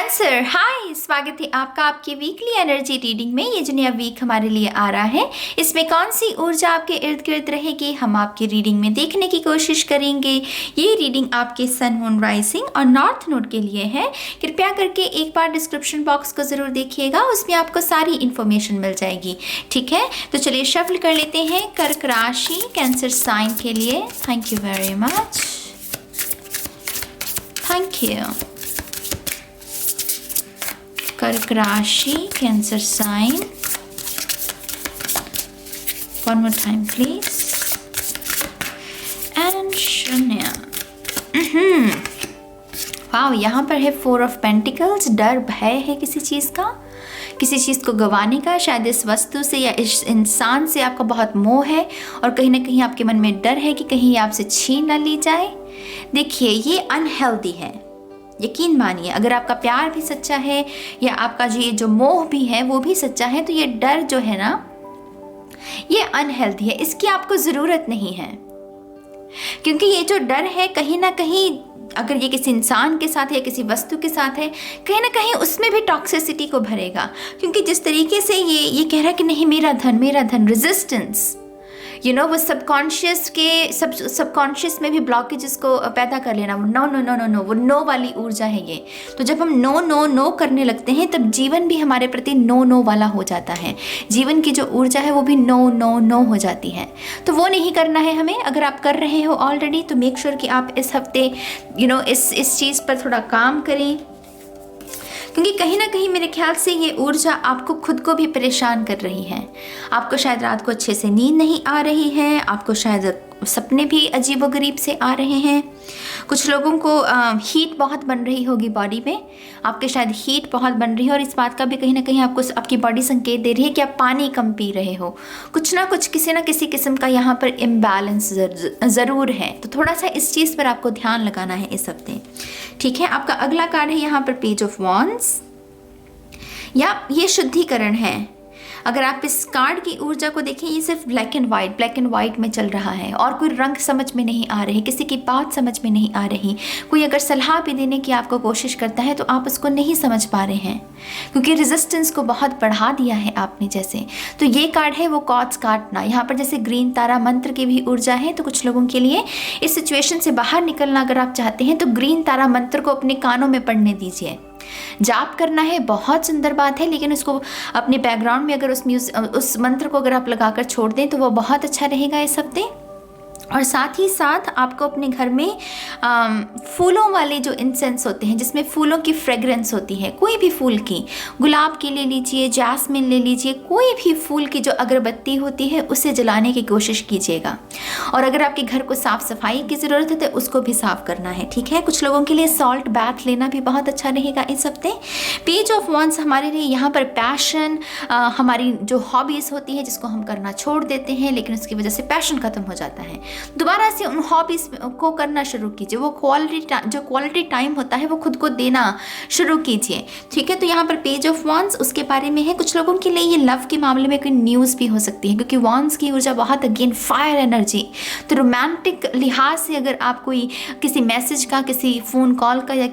Cancer, हाय, स्वागत है आपका आपकी वीकली एनर्जी रीडिंग में। ये जो नया वीक हमारे लिए आ रहा है, इसमें कौन सी ऊर्जा आपके इर्द गिर्द रहेगी, हम आपकी रीडिंग में देखने की कोशिश करेंगे। ये रीडिंग आपके सन, मून, राइजिंग और नॉर्थ नोड के लिए है। कृपया करके एक बार डिस्क्रिप्शन बॉक्स को ज़रूर देखिएगा, उसमें आपको सारी इन्फॉर्मेशन मिल जाएगी। ठीक है, तो चलिए शफल कर लेते हैं कर्क राशि कैंसर साइन के लिए। Thank you very much, thank you. कर्क राशि cancer sign, one more time please, and शून्य। वाह, यहाँ पर है 4 ऑफ पेंटिकल्स। डर, भय है किसी चीज़ का, किसी चीज़ को गंवाने का। शायद इस वस्तु से या इस इंसान से आपका बहुत मोह है और कहीं ना कहीं आपके मन में डर है कि कहीं ये आपसे छीन ना ली जाए। देखिए, ये अनहेल्दी है, यकीन मानिए। अगर आपका प्यार भी सच्चा है या आपका जो मोह भी है वो भी सच्चा है, तो ये डर जो है ना, ये अनहेल्दी है। इसकी आपको ज़रूरत नहीं है, क्योंकि ये जो डर है कहीं ना कहीं, अगर ये किसी इंसान के साथ है या किसी वस्तु के साथ है, कहीं ना कहीं उसमें भी टॉक्सिसिटी को भरेगा। क्योंकि जिस तरीके से ये कह रहा है कि नहीं, मेरा धन, रेजिस्टेंस, वो सबकॉन्शियस में भी ब्लॉकेजेस को पैदा कर लेना। No no no no no, वो नो वाली ऊर्जा है ये। तो जब हम नो नो नो करने लगते हैं, तब जीवन भी हमारे प्रति नो नो वाला हो जाता है। जीवन की जो ऊर्जा है वो भी नो नो नो हो जाती है। तो वो नहीं करना है हमें। अगर आप कर रहे हो ऑलरेडी, तो मेक श्योर कि आप इस हफ्ते इस चीज़ पर थोड़ा काम करें, क्योंकि कहीं ना कहीं मेरे ख्याल से ये ऊर्जा आपको खुद को भी परेशान कर रही है। आपको शायद रात को अच्छे से नींद नहीं आ रही है, आपको शायद सपने भी अजीबोगरीब से आ रहे हैं। कुछ लोगों को हीट बहुत बन रही होगी बॉडी में, आपके शायद हीट बहुत बन रही है, और इस बात का भी कहीं ना कहीं आपको आपकी बॉडी संकेत दे रही है कि आप पानी कम पी रहे हो। कुछ ना कुछ किसी ना किसी किस्म का यहाँ पर इम्बैलेंस ज़रूर है। तो थोड़ा सा इस चीज़ पर आपको ध्यान लगाना है इस हफ्ते। ठीक है, आपका अगला कार्ड है यहाँ पर पेज ऑफ वॉन्ड्स, या ये शुद्धिकरण है। अगर आप इस कार्ड की ऊर्जा को देखें, ये सिर्फ ब्लैक एंड वाइट में चल रहा है, और कोई रंग समझ में नहीं आ रही, किसी की बात समझ में नहीं आ रही। कोई अगर सलाह भी देने की आपको कोशिश करता है तो आप उसको नहीं समझ पा रहे हैं, क्योंकि रेजिस्टेंस को बहुत बढ़ा दिया है आपने जैसे। तो ये कार्ड है वो कॉर्ड्स काटना। यहाँ पर जैसे ग्रीन तारा मंत्र की भी ऊर्जा है, तो कुछ लोगों के लिए इस सिचुएशन से बाहर निकलना अगर आप चाहते हैं, तो ग्रीन तारा मंत्र को अपने कानों में पढ़ने दीजिए। जाप करना है, बहुत सुंदर बात है, लेकिन उसको अपने बैकग्राउंड में अगर उस मंत्र को अगर आप लगाकर छोड़ दें तो वो बहुत अच्छा रहेगा इस हफ्ते। और साथ ही साथ आपको अपने घर में फूलों वाले जो इंसेंस होते हैं, जिसमें फूलों की फ्रेग्रेंस होती है, कोई भी फूल की, गुलाब की ले लीजिए, जैस्मिन ले लीजिए, कोई भी फूल की जो अगरबत्ती होती है उसे जलाने की कोशिश कीजिएगा। और अगर आपके घर को साफ़ सफाई की ज़रूरत है तो उसको भी साफ़ करना है। ठीक है, कुछ लोगों के लिए सॉल्ट बैथ लेना भी बहुत अच्छा रहेगा इस हफ्ते। पेज ऑफ वॉन्ड्स हमारे लिए यहाँ पर पैशन, हमारी जो हॉबीज़ होती है जिसको हम करना छोड़ देते हैं, लेकिन उसकी वजह से पैशन ख़त्म हो जाता है। दोबारा से उन हॉबीज़ को करना शुरू कीजिए। वो क्वालिटी टाइम होता है वो खुद को देना शुरू कीजिए। ठीक है, तो यहाँ पर पेज ऑफ वॉन्ड्स उसके बारे में है। कुछ लोगों के लिए ये लव के मामले में कोई न्यूज़ भी हो सकती है, क्योंकि वॉन्ड्स की ऊर्जा बहुत अगेन फायर एनर्जी। तो रोमांटिक लिहाज से अगर आप कोई किसी मैसेज का, किसी फ़ोन कॉल का या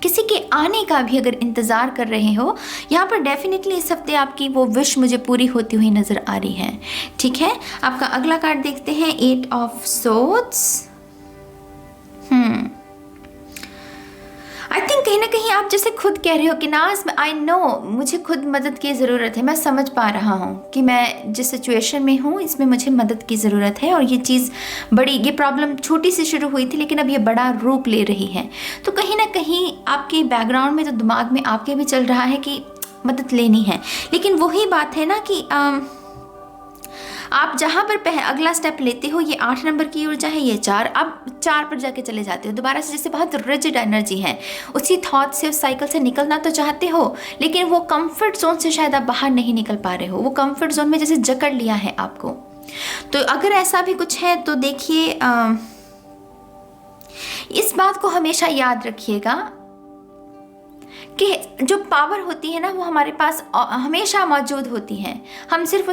किसी के आने का भी अगर इंतज़ार कर रहे हो, यहाँ पर डेफिनेटली इस हफ्ते आपकी वो विश मुझे पूरी होती हुई नज़र आ रही है। ठीक है, आपका अगला कार्ड देखते हैं, 8 ऑफ सोर्ड्स। आई थिंक कहीं ना कहीं आप जैसे खुद कह रहे हो कि नाज, आई नो मुझे खुद मदद की ज़रूरत है, मैं समझ पा रहा हूँ कि मैं जिस सिचुएशन में हूँ इसमें मुझे मदद की ज़रूरत है, और ये चीज़ ये प्रॉब्लम छोटी सी शुरू हुई थी लेकिन अब ये बड़ा रूप ले रही है। तो कहीं ना कहीं आपके बैकग्राउंड में, तो दिमाग में आपके भी चल रहा है कि मदद लेनी है, लेकिन वही बात है ना कि आप जहाँ पर अगला स्टेप लेते हो, ये 8 नंबर की ऊर्जा है, ये 4, अब 4 पर जाके चले जाते हो दोबारा से। जैसे बहुत रिजिड एनर्जी है, उसी थॉट से, उस साइकिल से निकलना तो चाहते हो, लेकिन वो कंफर्ट जोन से शायद आप बाहर नहीं निकल पा रहे हो। वो कंफर्ट जोन में जैसे जकड़ लिया है आपको। तो अगर ऐसा भी कुछ है तो देखिए, इस बात को हमेशा याद रखिएगा कि जो पावर होती है ना वो हमारे पास हमेशा मौजूद होती है। हम सिर्फ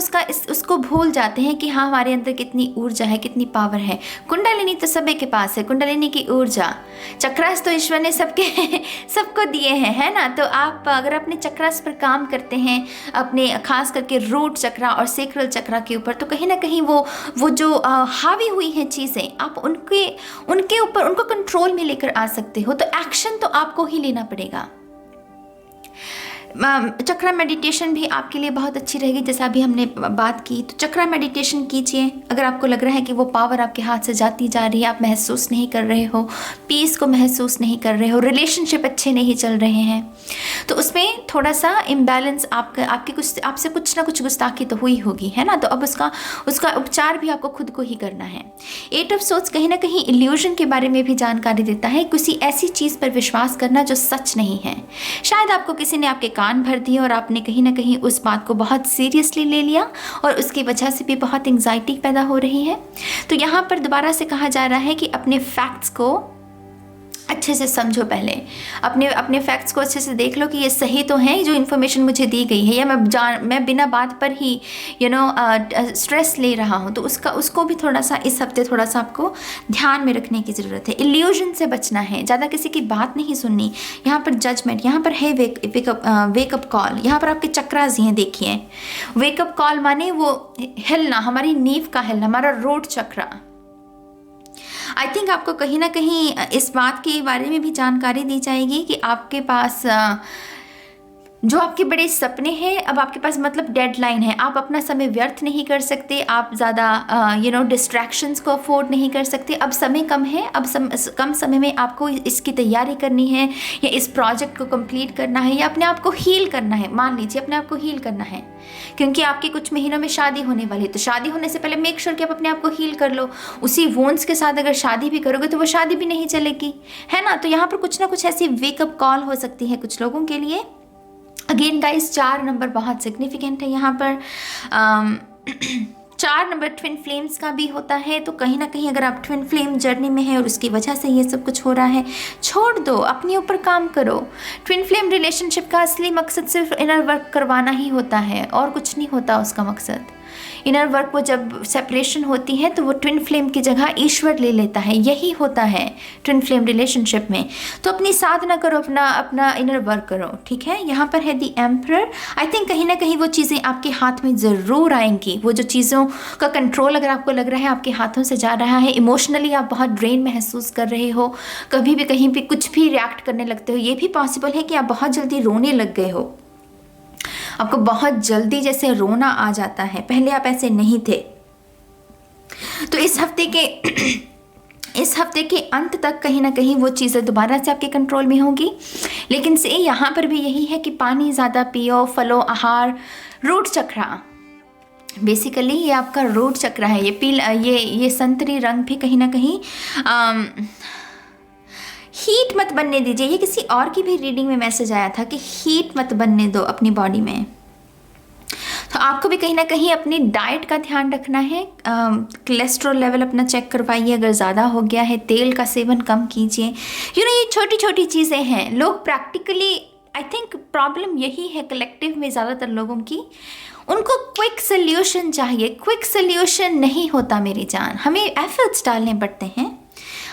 उसको भूल जाते हैं कि हाँ हमारे अंदर कितनी ऊर्जा है, कितनी पावर है। कुंडलिनी तो सभी के पास है, कुंडलिनी की ऊर्जा। चक्रास तो ईश्वर ने सबको दिए हैं, है ना। तो आप अगर अपने चक्रास पर काम करते हैं, अपने खास करके रूट चक्रा और सेक्रल चक्रा के ऊपर, तो कहीं ना कहीं वो जो हावी हुई हैं चीज़ें, आप उनके ऊपर उनको कंट्रोल में लेकर आ सकते हो। तो एक्शन तो आपको ही लेना पड़ेगा। चक्रा मेडिटेशन भी आपके लिए बहुत अच्छी रहेगी, जैसा अभी हमने बात की। तो चक्रा मेडिटेशन कीजिए अगर आपको लग रहा है कि वो पावर आपके हाथ से जाती जा रही है, आप महसूस नहीं कर रहे हो, पीस को महसूस नहीं कर रहे हो, रिलेशनशिप अच्छे नहीं चल रहे हैं, तो उसमें थोड़ा सा इम्बैलेंस आपसे कुछ ना कुछ गुस्ताखी तो हुई होगी, है ना। तो अब उसका उपचार भी आपको खुद को ही करना है। 8 ऑफ सोर्ड्स कहीं ना कहीं इल्यूजन के बारे में भी जानकारी देता है, किसी ऐसी चीज़ पर विश्वास करना जो सच नहीं है। शायद आपको किसी ने आपके कान भर दिए और आपने कहीं ना कहीं उस बात को बहुत सीरियसली ले लिया और उसकी वजह से भी बहुत एंग्जाइटी पैदा हो रही है। तो यहाँ पर दोबारा से कहा जा रहा है कि अपने फैक्ट्स को अच्छे से समझो, पहले अपने फैक्ट्स को अच्छे से देख लो कि ये सही तो हैं जो इन्फॉर्मेशन मुझे दी गई है, या मैं बिना बात पर ही स्ट्रेस ले रहा हूँ। तो उसको भी थोड़ा सा इस हफ्ते थोड़ा सा आपको ध्यान में रखने की ज़रूरत है। इल्यूजन से बचना है, ज़्यादा किसी की बात नहीं सुननी। यहाँ पर जजमेंट, यहाँ पर है वेकअप कॉल, यहाँ पर आपके चक्रास हैं, देखिए। वेकअप कॉल माने वो हिलना, हमारी नींव का हिलना, हमारा रोट चक्रा। आई थिंक आपको कहीं ना कहीं इस बात के बारे में भी जानकारी दी जाएगी कि आपके पास जो आपके बड़े सपने हैं, अब आपके पास मतलब डेडलाइन है, आप अपना समय व्यर्थ नहीं कर सकते, आप ज़्यादा डिस्ट्रैक्शंस को अफोर्ड नहीं कर सकते। अब समय कम है, अब कम समय में आपको इसकी तैयारी करनी है, या इस प्रोजेक्ट को कंप्लीट करना है, या अपने आप को हील करना है। मान लीजिए अपने आप को हील करना है क्योंकि आपके कुछ महीनों में शादी होने वाली है, तो शादी होने से पहले मेक श्योर कि आप अपने आप को हील कर लो। उसी वोन्स के साथ अगर शादी भी करोगे तो वो शादी भी नहीं चलेगी, है ना। तो यहाँ पर कुछ ना कुछ ऐसी वेकअप कॉल हो सकती है कुछ लोगों के लिए। अगेन गाइस 4 नंबर बहुत सिग्निफिकेंट है यहाँ पर। 4 नंबर ट्विन फ्लेम्स का भी होता है। तो कहीं ना कहीं अगर आप ट्विन फ्लेम जर्नी में है और उसकी वजह से ये सब कुछ हो रहा है, छोड़ दो, अपने ऊपर काम करो। ट्विन फ्लेम रिलेशनशिप का असली मकसद सिर्फ इनर वर्क करवाना ही होता है और कुछ नहीं होता उसका मकसद। इनर वर्क वो जब सेपरेशन होती है तो वो ट्विन फ्लेम की जगह ईश्वर ले लेता है, यही होता है ट्विन फ्लेम रिलेशनशिप में। तो अपनी साधना करो, अपना इनर वर्क करो, ठीक है। यहाँ पर है दी एम्परर। आई थिंक कहीं ना कहीं वो चीज़ें आपके हाथ में ज़रूर आएंगी। वो जो चीज़ों का कंट्रोल अगर आपको लग रहा है आपके हाथों से जा रहा है, इमोशनली आप बहुत ड्रेन महसूस कर रहे हो, कभी भी कहीं भी कुछ भी रिएक्ट करने लगते हो, ये भी पॉसिबल है कि आप बहुत जल्दी रोने लग गए हो, आपको बहुत जल्दी जैसे रोना आ जाता है, पहले आप ऐसे नहीं थे। तो इस हफ्ते के अंत तक कहीं ना कहीं वो चीज़ें दोबारा से आपके कंट्रोल में होंगी। लेकिन से यहाँ पर भी यही है कि पानी ज़्यादा पियो, फलो आहार। रूट चक्रा बेसिकली ये आपका रूट चक्रा है। ये संतरी रंग भी कहीं ना कहीं हीट मत बनने दीजिए। ये किसी और की भी रीडिंग में मैसेज आया था कि हीट मत बनने दो अपनी बॉडी में। तो आपको भी कहीं ना कहीं अपनी डाइट का ध्यान रखना है। कोलेस्ट्रॉल लेवल अपना चेक करवाइए, अगर ज़्यादा हो गया है तेल का सेवन कम कीजिए। ये छोटी छोटी चीज़ें हैं। लोग प्रैक्टिकली, आई थिंक प्रॉब्लम यही है कलेक्टिव में ज़्यादातर लोगों की, उनको क्विक सोल्यूशन चाहिए। क्विक सोल्यूशन नहीं होता मेरी जान, हमें एफर्ट्स डालने पड़ते हैं,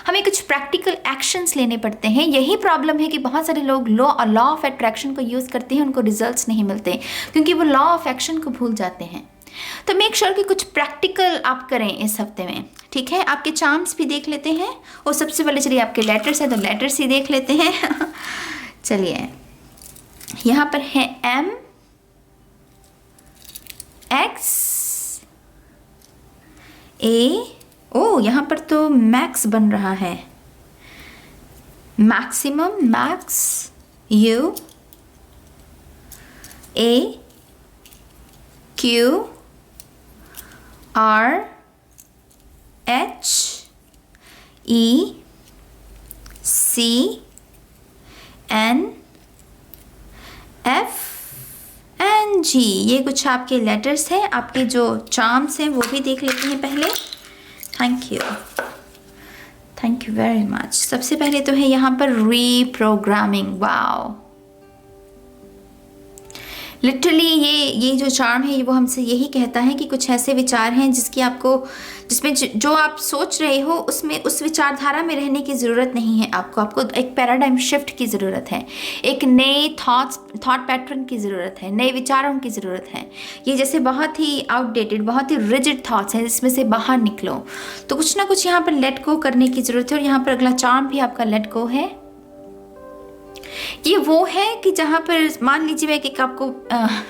हमें कुछ प्रैक्टिकल एक्शंस लेने पड़ते हैं। यही प्रॉब्लम है कि बहुत सारे लोग लॉ ऑफ अट्रैक्शन को यूज़ करते हैं, उनको रिजल्ट्स नहीं मिलते क्योंकि वो लॉ ऑफ एक्शन को भूल जाते हैं। तो मेक श्योर कि कुछ प्रैक्टिकल आप करें इस हफ्ते में, ठीक है। आपके चार्म्स भी देख लेते हैं, और सबसे पहले चलिए आपके लेटर्स हैं तो लेटर्स ही देख लेते हैं। चलिए यहाँ पर है M, X, A। ओ यहाँ पर तो मैक्स बन रहा है, maximum, max, U, A, Q, R, H, E, C, N, F and G। ये कुछ आपके लेटर्स हैं। आपके जो चार्म्स हैं वो भी देख लेते हैं पहले। Thank you very much. सबसे पहले तो है यहाँ पर रीप्रोग्रामिंग। वाओ, लिटरली ये जो चार्म है वो हमसे यही कहता है कि कुछ ऐसे विचार हैं जिसमें जो आप सोच रहे हो उसमें उस विचारधारा में रहने की ज़रूरत नहीं है। आपको एक पैराडाइम शिफ्ट की ज़रूरत है, एक नए थॉट पैटर्न की ज़रूरत है, नए विचारों की ज़रूरत है। ये जैसे बहुत ही आउटडेटेड, बहुत ही रिजिड थॉट्स हैं, जिसमें से बाहर निकलो। तो कुछ ना कुछ यहाँ पर लेट गो करने की ज़रूरत है। और यहाँ पर अगला चार्म भी आपका लेट गो है। ये वो है कि जहाँ पर मान लीजिए मैं एक आपको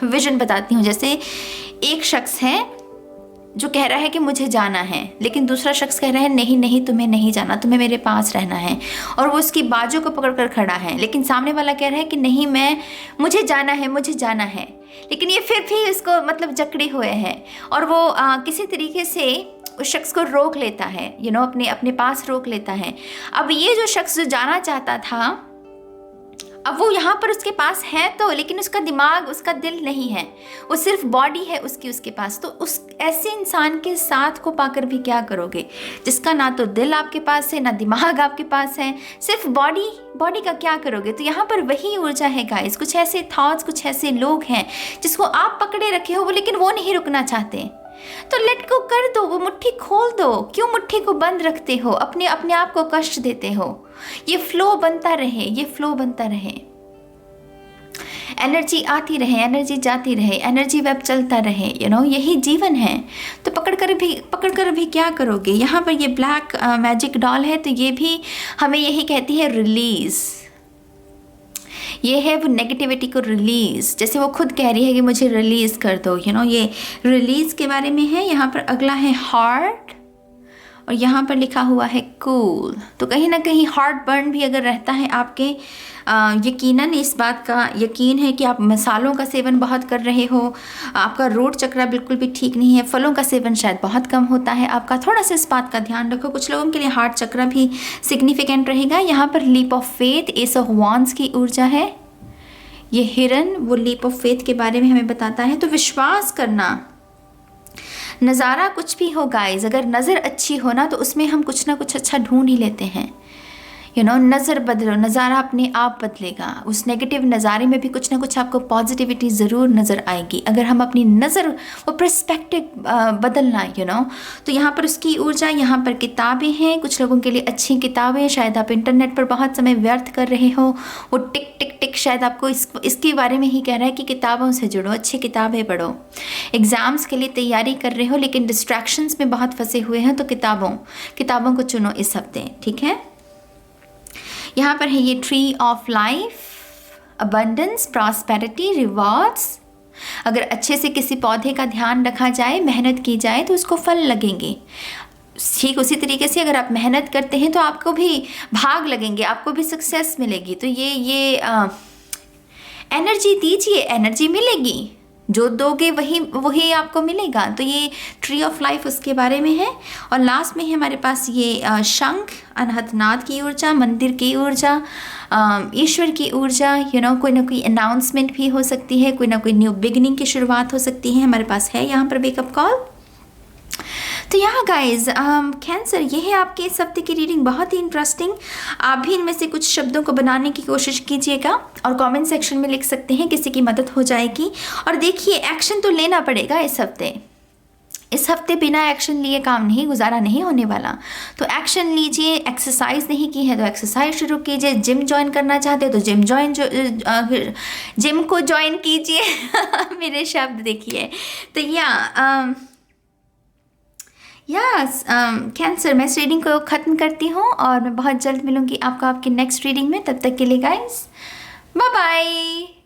विजन बताती हूँ। जैसे एक शख्स है जो कह रहा है कि मुझे जाना है, लेकिन दूसरा शख्स कह रहा है नहीं नहीं तुम्हें नहीं जाना, तुम्हें मेरे पास रहना है। और वो उसकी बाजू को पकड़कर खड़ा है, लेकिन सामने वाला कह रहा है कि नहीं मुझे जाना है, मुझे जाना है। लेकिन ये फिर भी उसको मतलब जकड़े हुए हैं और वो किसी तरीके से उस शख्स को रोक लेता है, अपने पास रोक लेता है। अब ये जो शख्स जो जाना चाहता था, अब वो यहाँ पर उसके पास है तो, लेकिन उसका दिमाग, उसका दिल नहीं है, वो सिर्फ बॉडी है उसके पास। तो उस ऐसे इंसान के साथ को पाकर भी क्या करोगे, जिसका ना तो दिल आपके पास है, ना दिमाग आपके पास है, सिर्फ बॉडी का क्या करोगे। तो यहाँ पर वही ऊर्जा है गाइस। कुछ ऐसे थॉट्स, कुछ ऐसे लोग हैं जिसको आप पकड़े रखे हो, लेकिन वो नहीं रुकना चाहते। तो लेट गो कर दो, वो मुट्ठी खोल दो। क्यों मुट्ठी को बंद रखते हो, अपने आप को कष्ट देते हो। ये फ्लो बनता रहे, एनर्जी आती रहे, एनर्जी जाती रहे, एनर्जी वेब चलता रहे, यही जीवन है। तो पकड़ कर भी क्या करोगे। यहाँ पर ये ब्लैक मैजिक डॉल है, तो ये भी हमें यही कहती है रिलीज। ये है वो नेगेटिविटी को रिलीज़, जैसे वो खुद कह रही है कि मुझे रिलीज़ कर दो। ये रिलीज़ के बारे में है। यहाँ पर अगला है हार्ट और यहाँ पर लिखा हुआ है कूल। तो कहीं ना कहीं हार्ट बर्न भी अगर रहता है आपके, यकीनन इस बात का यकीन है कि आप मसालों का सेवन बहुत कर रहे हो, आपका रूट चक्र बिल्कुल भी ठीक नहीं है, फलों का सेवन शायद बहुत कम होता है आपका। थोड़ा सा इस बात का ध्यान रखो। कुछ लोगों के लिए हार्ट चक्र भी सिग्निफिकेंट रहेगा। यहाँ पर leap of faith, ace of wands की ऊर्जा है। ये हिरन वो लीप ऑफ फेथ के बारे में हमें बताता है। तो विश्वास करना, नज़ारा कुछ भी हो गाइज, अगर नज़र अच्छी हो ना तो उसमें हम कुछ ना कुछ अच्छा ढूंढ ही लेते हैं। नज़र बदलो, नज़ारा अपने आप बदलेगा। उस नेगेटिव नज़ारे में भी कुछ ना कुछ आपको पॉजिटिविटी ज़रूर नज़र आएगी, अगर हम अपनी नज़र, वो पर्सपेक्टिव बदलना। तो यहाँ पर उसकी ऊर्जा, यहाँ पर किताबें हैं। कुछ लोगों के लिए अच्छी किताबें, शायद आप इंटरनेट पर बहुत समय व्यर्थ कर रहे हो, वो टिक टिक टिक शायद आपको इसके बारे में ही कह रहा है कि किताबों से जुड़ो, अच्छी किताबें पढ़ो। एग्ज़ाम्स के लिए तैयारी कर रहे हो लेकिन डिस्ट्रैक्शंस में बहुत फंसे हुए हैं, तो किताबों को चुनो इस हफ्ते, ठीक है। यहाँ पर है ये tree of life, abundance, prosperity, rewards. अगर अच्छे से किसी पौधे का ध्यान रखा जाए, मेहनत की जाए तो उसको फल लगेंगे। ठीक उसी तरीके से अगर आप मेहनत करते हैं तो आपको भी भाग लगेंगे, आपको भी सक्सेस मिलेगी। तो ये एनर्जी दीजिए, एनर्जी मिलेगी। जो दोगे वही आपको मिलेगा। तो ये ट्री ऑफ लाइफ उसके बारे में है। और लास्ट में है हमारे पास ये शंख, अनहतनाद की ऊर्जा, मंदिर की ऊर्जा, ईश्वर की ऊर्जा। कोई ना कोई अनाउंसमेंट भी हो सकती है, कोई ना कोई न्यू बिगनिंग की शुरुआत हो सकती है। हमारे पास है यहाँ पर वेकअप कॉल। तो यहाँ गाइज कैंसर, ये है आपके इस हफ्ते की रीडिंग, बहुत ही इंटरेस्टिंग। आप भी इनमें से कुछ शब्दों को बनाने की कोशिश कीजिएगा और कमेंट सेक्शन में लिख सकते हैं, किसी की मदद हो जाएगी। और देखिए, एक्शन तो लेना पड़ेगा इस हफ्ते बिना एक्शन लिए काम नहीं, गुजारा नहीं होने वाला। तो एक्शन लीजिए। एक्सरसाइज नहीं की है तो एक्सरसाइज शुरू कीजिए। जिम ज्वाइन करना चाहते हो तो जिम को ज्वाइन कीजिए। मेरे शब्द देखिए। तो कैंसर, मैं इस रीडिंग को ख़त्म करती हूँ और मैं बहुत जल्द मिलूँगी आपको आपकी नेक्स्ट रीडिंग में। तब तक के लिए गाइस, बाय बाय।